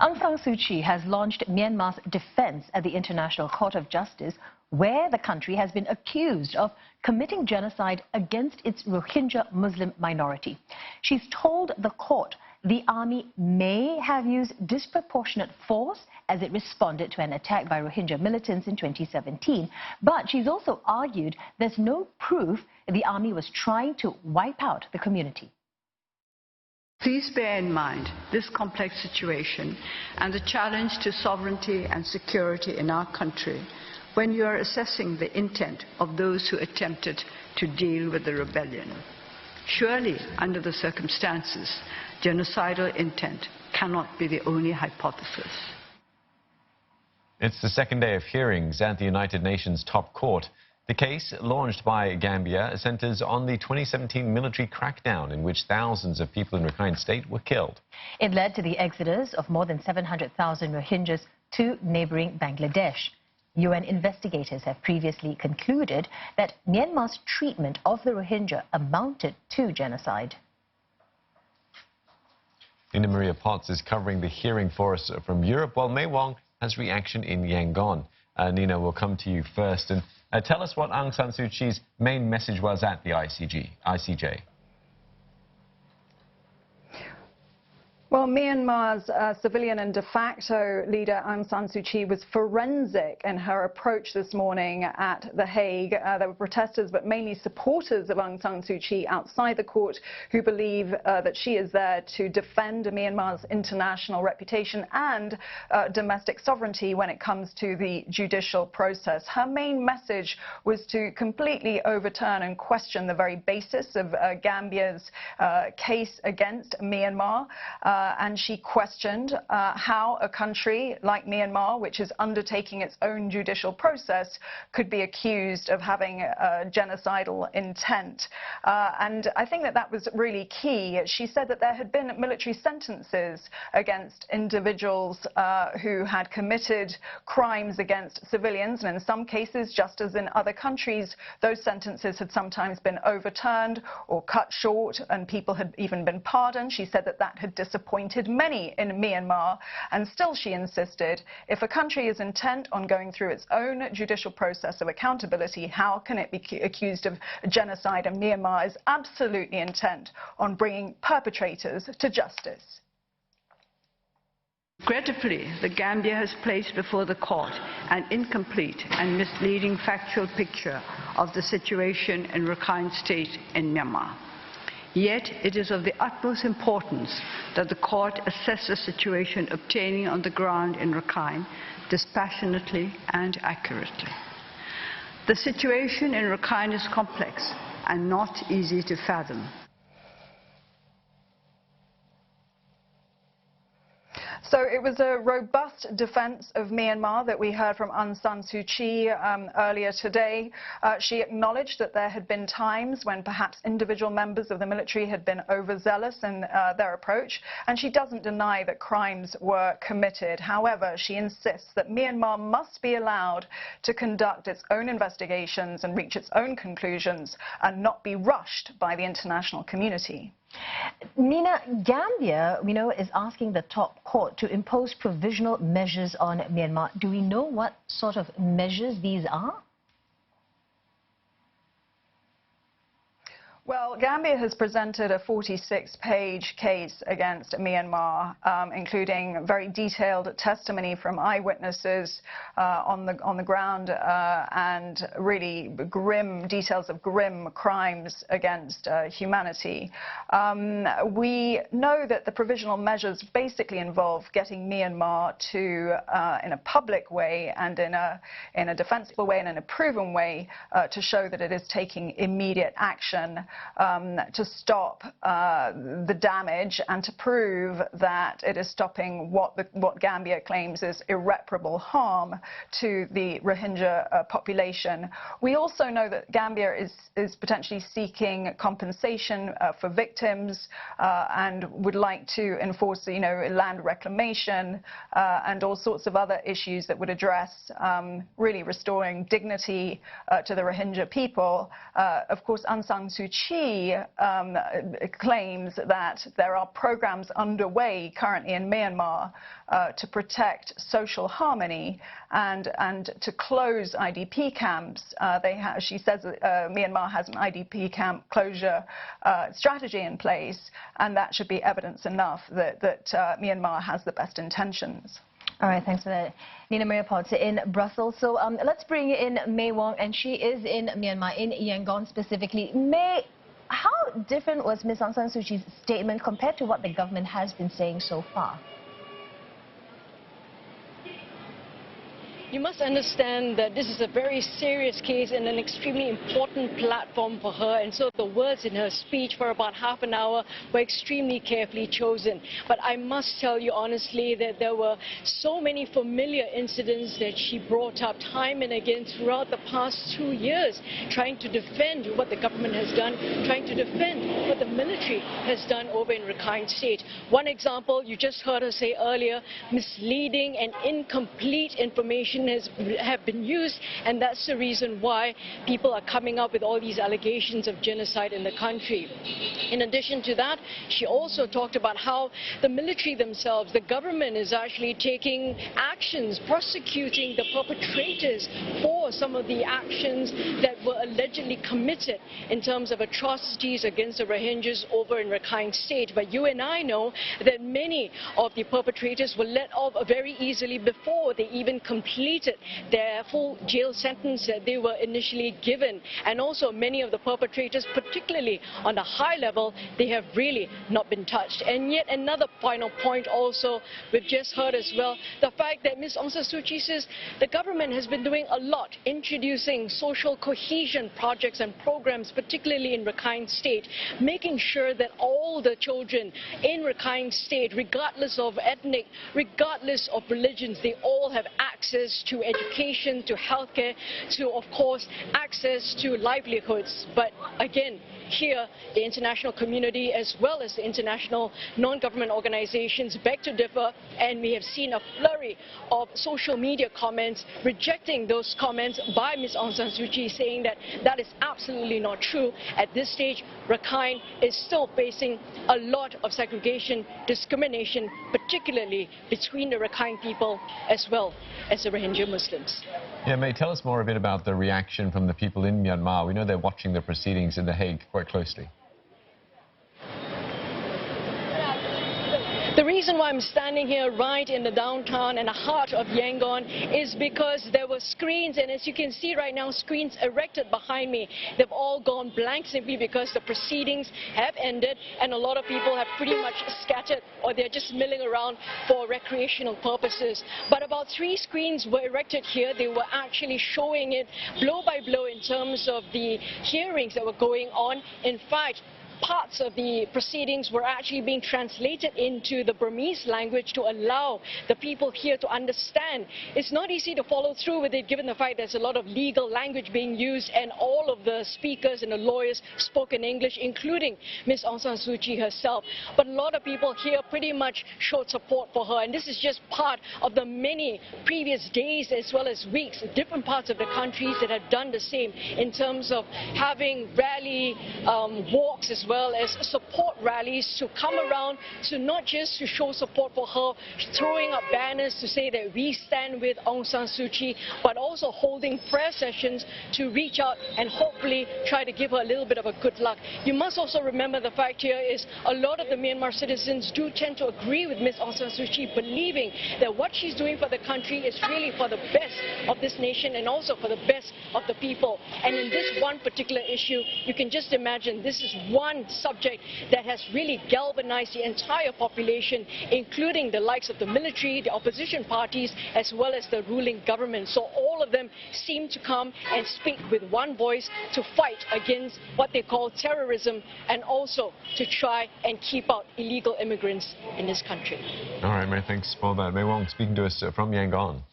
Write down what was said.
Aung San Suu Kyi has launched Myanmar's defense at the International Court of Justice, where the country has been accused of committing genocide against its Rohingya Muslim minority. She's told the court the army may have used disproportionate force as it responded to an attack by Rohingya militants in 2017. But she's also argued there's no proof the army was trying to wipe out the community. Please bear in mind this complex situation and the challenge to sovereignty and security in our country when you are assessing the intent of those who attempted to deal with the rebellion. Surely, under the circumstances, genocidal intent cannot be the only hypothesis. It's the second day of hearings at the United Nations top court. The case, launched by Gambia, centers on the 2017 military crackdown in which thousands of people in Rakhine State were killed. It led to the exodus of more than 700,000 Rohingyas to neighboring Bangladesh. UN investigators have previously concluded that Myanmar's treatment of the Rohingya amounted to genocide. Nina Maria Potts is covering the hearing for us from Europe, while Mei Wong has reaction in Yangon. Nina, we'll come to you first. And tell us what Aung San Suu Kyi's main message was at the ICJ. Well, Myanmar's civilian and de facto leader Aung San Suu Kyi was forensic in her approach this morning at The Hague. There were protesters, but mainly supporters of Aung San Suu Kyi outside the court who believe that she is there to defend Myanmar's international reputation and domestic sovereignty when it comes to the judicial process. Her main message was to completely overturn and question the very basis of Gambia's case against Myanmar. And she questioned how a country like Myanmar, which is undertaking its own judicial process, could be accused of having a genocidal intent. And I think that was really key. She said that there had been military sentences against individuals who had committed crimes against civilians, and in some cases, just as in other countries, those sentences had sometimes been overturned or cut short, and people had even been pardoned. She said that that had disappointed many in Myanmar, and still she insisted, if a country is intent on going through its own judicial process of accountability, how can it be accused of genocide? And Myanmar is absolutely intent on bringing perpetrators to justice. Regrettably, the Gambia has placed before the court an incomplete and misleading factual picture of the situation in Rakhine State in Myanmar. Yet, it is of the utmost importance that the court assess the situation obtaining on the ground in Rakhine dispassionately and accurately. The situation in Rakhine is complex and not easy to fathom. So it was a robust defense of Myanmar that we heard from Aung San Suu Kyi earlier today. She acknowledged that there had been times when perhaps individual members of the military had been overzealous in their approach, and she doesn't deny that crimes were committed. However, she insists that Myanmar must be allowed to conduct its own investigations and reach its own conclusions and not be rushed by the international community. Nina, Gambia, we know, is asking the top court to impose provisional measures on Myanmar. Do we know what sort of measures these are? Well, Gambia has presented a 46-page case against Myanmar, including very detailed testimony from eyewitnesses on the ground and really grim details of grim crimes against humanity. We know that the provisional measures basically involve getting Myanmar to, in a public way and in a defensible way and in a proven way, to show that it is taking immediate action to stop the damage and to prove that it is stopping what Gambia claims is irreparable harm to the Rohingya population. We also know that Gambia is potentially seeking compensation for victims and would like to enforce, land reclamation and all sorts of other issues that would address really restoring dignity to the Rohingya people. Of course, Aung San Suu Kyi claims that there are programs underway currently in Myanmar to protect social harmony and to close IDP camps. She says that Myanmar has an IDP camp closure strategy in place, and that should be evidence enough that Myanmar has the best intentions. All right, thanks for that. Nina Maria Potts in Brussels. So let's bring in May Wong, and she is in Myanmar, in Yangon specifically. May, how different was Ms. Aung San Suu Kyi's statement compared to what the government has been saying so far? You must understand that this is a very serious case and an extremely important platform for her, and so the words in her speech for about half an hour were extremely carefully chosen. But I must tell you honestly that there were so many familiar incidents that she brought up time and again throughout the past 2 years, trying to defend what the government has done, trying to defend what the military has done over in Rakhine State. One example, you just heard her say earlier, misleading and incomplete information have been used, and that's the reason why people are coming up with all these allegations of genocide in the country. In addition to that, she also talked about how the military themselves, the government, is actually taking actions, prosecuting the perpetrators for some of the actions that were allegedly committed in terms of atrocities against the Rohingyas over in Rakhine State. But you and I know that many of the perpetrators were let off very easily before they even completed their full jail sentence that they were initially given. And also many of the perpetrators, particularly on the high level, they have really not been touched. And yet another final point also, we've just heard as well, the fact that Ms. Aung San Suu Kyi says the government has been doing a lot, introducing social cohesion projects and programs, particularly in Rakhine State, making sure that all the children in Rakhine State, regardless of ethnic, regardless of religions, they all have access to education, to healthcare, to, of course, access to livelihoods. But again, here, the international community as well as the international non-government organizations beg to differ, and we have seen a flurry of social media comments rejecting those comments by Ms. Aung San Suu Kyi, saying that that is absolutely not true. At this stage, Rakhine is still facing a lot of segregation, discrimination, particularly between the Rakhine people as well as the Rohingya Muslims. Yeah, May, tell us more a bit about the reaction from the people in Myanmar. We know they're watching the proceedings in The Hague quite closely. The reason why I'm standing here right in the downtown and the heart of Yangon is because there were screens, and as you can see right now, screens erected behind me. They've all gone blank simply because the proceedings have ended and a lot of people have pretty much scattered, or they're just milling around for recreational purposes. But about 3 screens were erected here. They were actually showing it blow by blow in terms of the hearings that were going on. In fact, parts of the proceedings were actually being translated into the Burmese language to allow the people here to understand. It's not easy to follow through with it, given the fact there's a lot of legal language being used, and all of the speakers and the lawyers spoke in English, including Ms. Aung San Suu Kyi herself. But a lot of people here pretty much showed support for her, and this is just part of the many previous days as well as weeks, different parts of the countries that have done the same in terms of having rally walks as well as support rallies to come around, to not just to show support for her, throwing up banners to say that we stand with Aung San Suu Kyi, but also holding prayer sessions to reach out and hopefully try to give her a little bit of a good luck. You must also remember the fact here is a lot of the Myanmar citizens do tend to agree with Ms. Aung San Suu Kyi, believing that what she's doing for the country is really for the best of this nation and also for the best of the people. And in this one particular issue, you can just imagine this is one subject that has really galvanized the entire population, including the likes of the military, the opposition parties, as well as the ruling government. So all of them seem to come and speak with one voice to fight against what they call terrorism, and also to try and keep out illegal immigrants in this country. All right, May, thanks for that. May Wong speaking to us from Yangon.